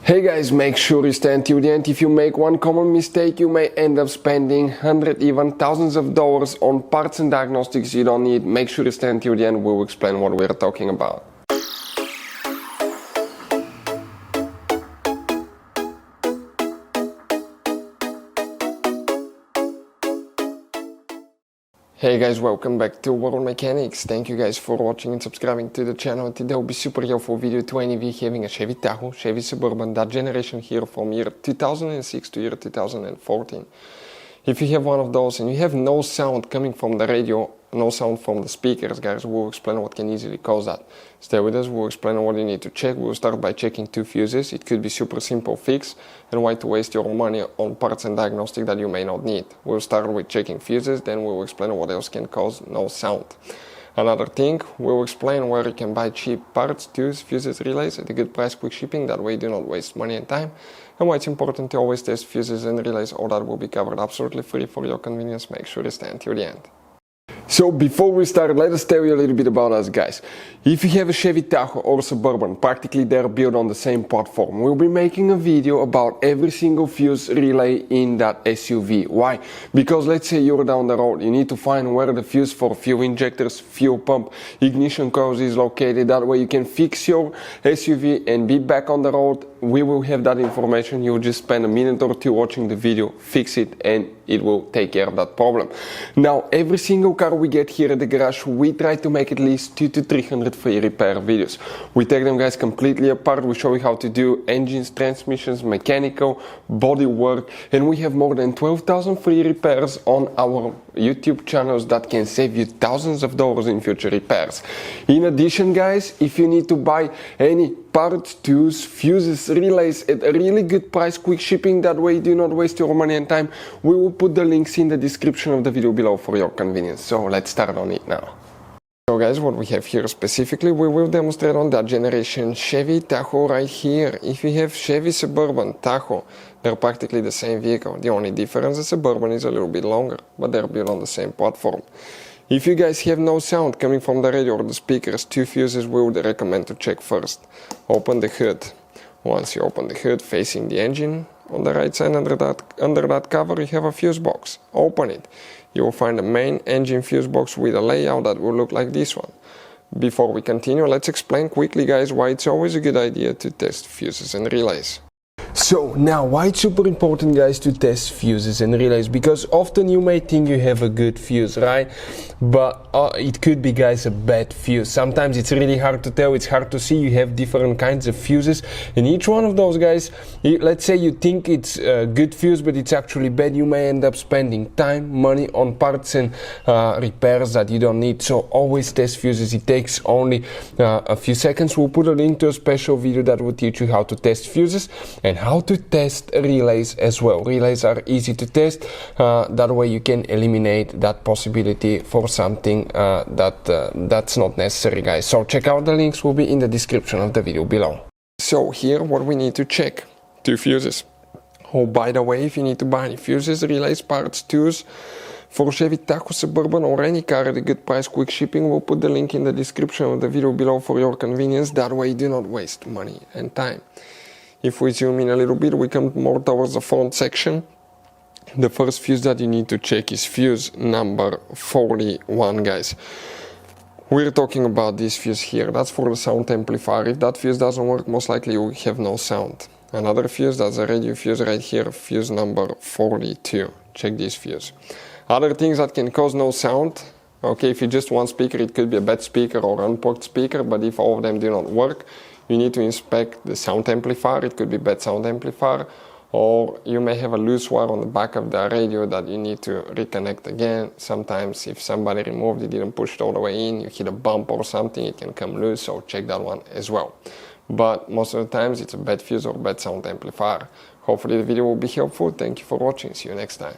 Hey guys, make sure you stay until the end. If you make one common mistake, you may end up spending hundreds, even thousands of dollars on parts and diagnostics you don't need. Make sure you stay until the end. We'll explain what we're talking about. Hey guys, welcome back to World Mechanics. Thank you guys for watching and subscribing to the channel. Today will be super helpful video to any of you having a Chevy Tahoe, Chevy Suburban, that generation here from year 2006 to year 2014. If you have one of those and you have no sound coming from the radio, no sound from the speakers, guys, we'll explain what can easily cause that. Stay with us, we'll explain what you need to check. We'll start by checking two fuses. It could be super simple fix, and why to waste your money on parts and diagnostic that you may not need. We'll start with checking fuses, then we'll explain what else can cause no sound. Another thing, we'll explain where you can buy cheap parts, tools, fuses, relays at a good price, quick shipping, that way you do not waste money and time, and why it's important to always test fuses and relays. All that will be covered absolutely free for your convenience. Make sure you stay until the end. So before we start, let us tell you a little bit about us, guys. If you have a Chevy Tahoe or Suburban, practically they're built on the same platform. We'll be making a video about every single fuse relay in that SUV. Why? Because let's say you're down the road, you need to find where the fuse for fuel injectors, fuel pump, ignition coils is located. That way you can fix your SUV and be back on the road. We will have that information. You'll just spend a minute or two watching the video, fix it, and it will take care of that problem. Now, every single car we get here at the garage, we try to make at least 200 to 300 free repair videos. We take them, guys, completely apart. We show you how to do engines, transmissions, mechanical, body work, and we have more than 12,000 free repairs on our YouTube channels that can save you thousands of dollars in future repairs. In addition, guys, if you need to buy any parts, tools, fuses, relays at a really good price, quick shipping, that way you do not waste your money and time, we will put the links in the description of the video below for your convenience. So let's start on it now. So guys, what we have here specifically, we will demonstrate on that generation Chevy Tahoe right here. If you have Chevy Suburban, Tahoe, they're practically the same vehicle. The only difference, the Suburban is a little bit longer, but they're built on the same platform. If you guys have no sound coming from the radio or the speakers, two fuses we would recommend to check first. Open the hood. Once you open the hood facing the engine, on the right side under that cover you have a fuse box. Open it. You will find the main engine fuse box with a layout that will look like this one. Before we continue, let's explain quickly, guys, why it's always a good idea to test fuses and relays. So now, why it's super important, guys, to test fuses and relays? Because often you may think you have a good fuse, right? But it could be, guys, a bad fuse. Sometimes it's really hard to tell, it's hard to see. You have different kinds of fuses, and each one of those, guys, let's say you think it's a good fuse but it's actually bad, you may end up spending time, money on parts and repairs that you don't need. So always test fuses. It takes only a few seconds. We'll put a link to a special video that will teach you how to test fuses and how to test relays as well. Relays are easy to test. That way you can eliminate that possibility for something that's not necessary, guys. So check out the links, will be in the description of the video below. So here what we need to check, two fuses. Oh, by the way, if you need to buy any fuses, relays, parts, tools for Chevy Tahoe Suburban or any car at a good price, quick shipping, we'll put the link in the description of the video below for your convenience. That way you do not waste money and time. If we zoom in a little bit, we come more towards the front section. The first fuse that you need to check is fuse number 41, guys. We're talking about this fuse here. That's for the sound amplifier. If that fuse doesn't work, most likely you will have no sound. Another fuse, that's a radio fuse right here, fuse number 42. Check this fuse. Other things that can cause no sound, okay, if you just one speaker, it could be a bad speaker or unplugged speaker, but if all of them do not work, you need to inspect the sound amplifier. It could be bad sound amplifier, or you may have a loose wire on the back of the radio that you need to reconnect again. Sometimes if somebody removed it, didn't push it all the way in, you hit a bump or something, it can come loose, so check that one as well. But most of the times it's a bad fuse or bad sound amplifier. Hopefully the video will be helpful. Thank you for watching. See you next time.